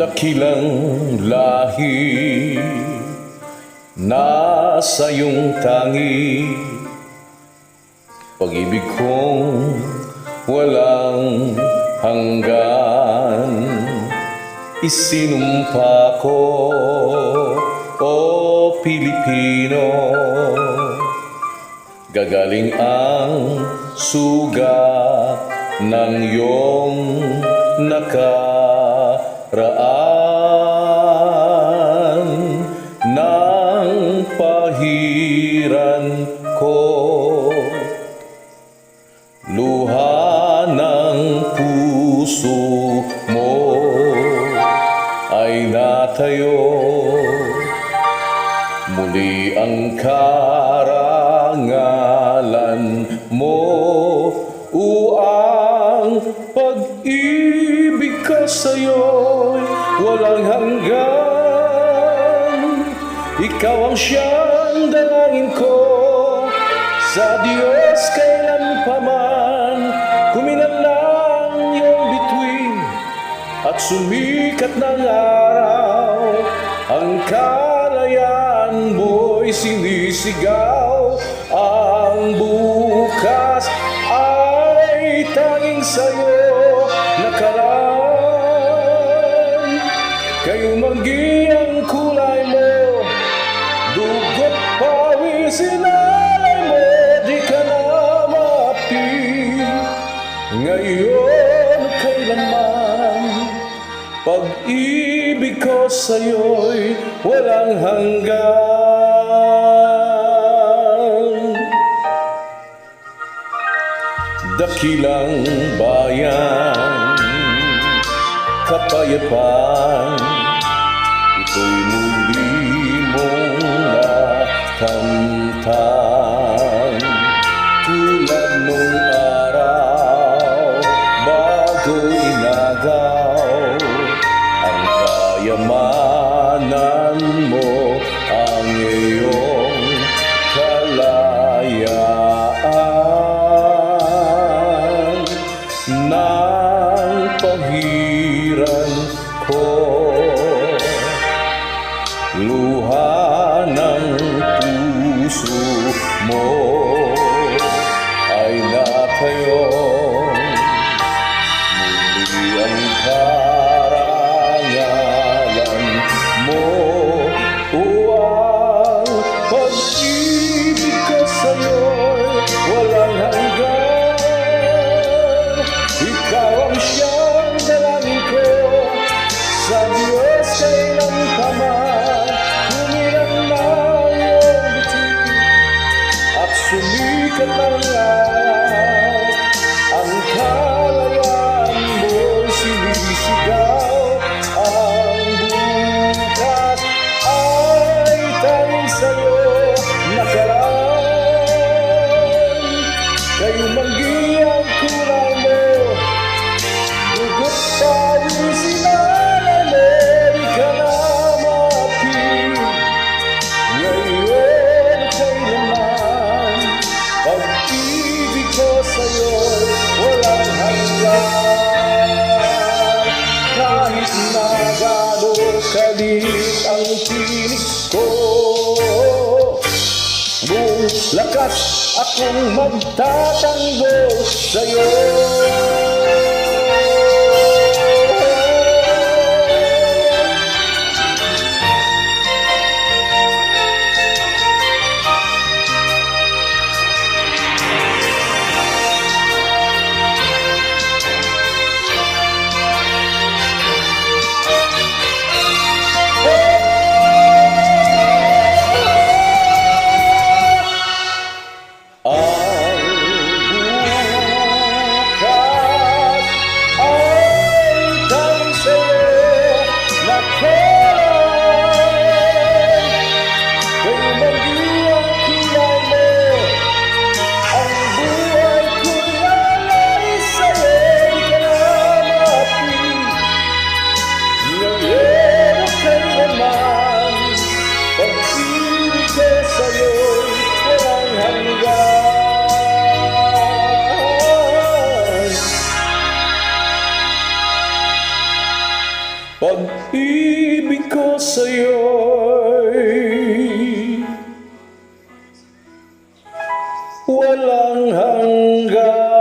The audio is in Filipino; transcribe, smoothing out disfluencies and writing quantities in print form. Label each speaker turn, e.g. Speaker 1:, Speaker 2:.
Speaker 1: Dakilang lahi nasa iyong tangi, pag-ibig kong walang hanggan. Isinumpa ko, o Pilipino, gagaling ang sugat ng iyong nakaraan. Nang pahiran ko, luha ng puso mo ay natayo. Muli ang karangalan mo, ang pag-ibig ko sa'yo'y walang hanggan. Ikaw ang siyang dalangin ko sa Diyos kailanpaman. Kuminang iyong bituin at sumikat ng araw, ang kalayaan mo'y sinisigaw. Ang bukas ay tanging sa'yo nakalaan. Kayumanggi ang kulay mo, dugot pawis inalay mo, di ka na maapi. Ngayon kailanman, pag-ibig ko sa'yo'y walang hanggan. Dakilang bayan, kapayapaan, ito'y muli mong nakamtan. Tulad nung araw bago inagaw, ang kayamanan mo, ang iyong kalayaan. Nang pahiran ko, luha ng puso mo ay natayo. Muli ang karangalan mo, ang pag-ibig ko sa'yo'y walang hanggan. Ikaw ang siyang dalangin ko sa Diyos kailanpaman. Kuminang na iyong bituin at sumikat ng araw, ang kalayaan mo'y sinisigaw. Ang bukas ay tanging sa'yo nakalaan. Kayumanggi ang kulay mo, dugot pawis inalay mo, di ka na maapi. Ngayon kailanman, pag-ibig ko sa'yo'y walang hanggan. Kahit na gaano kalit ang tinig ko, buong lakas akong magtatanggol sa'yo. Ang bukas walang hanggan.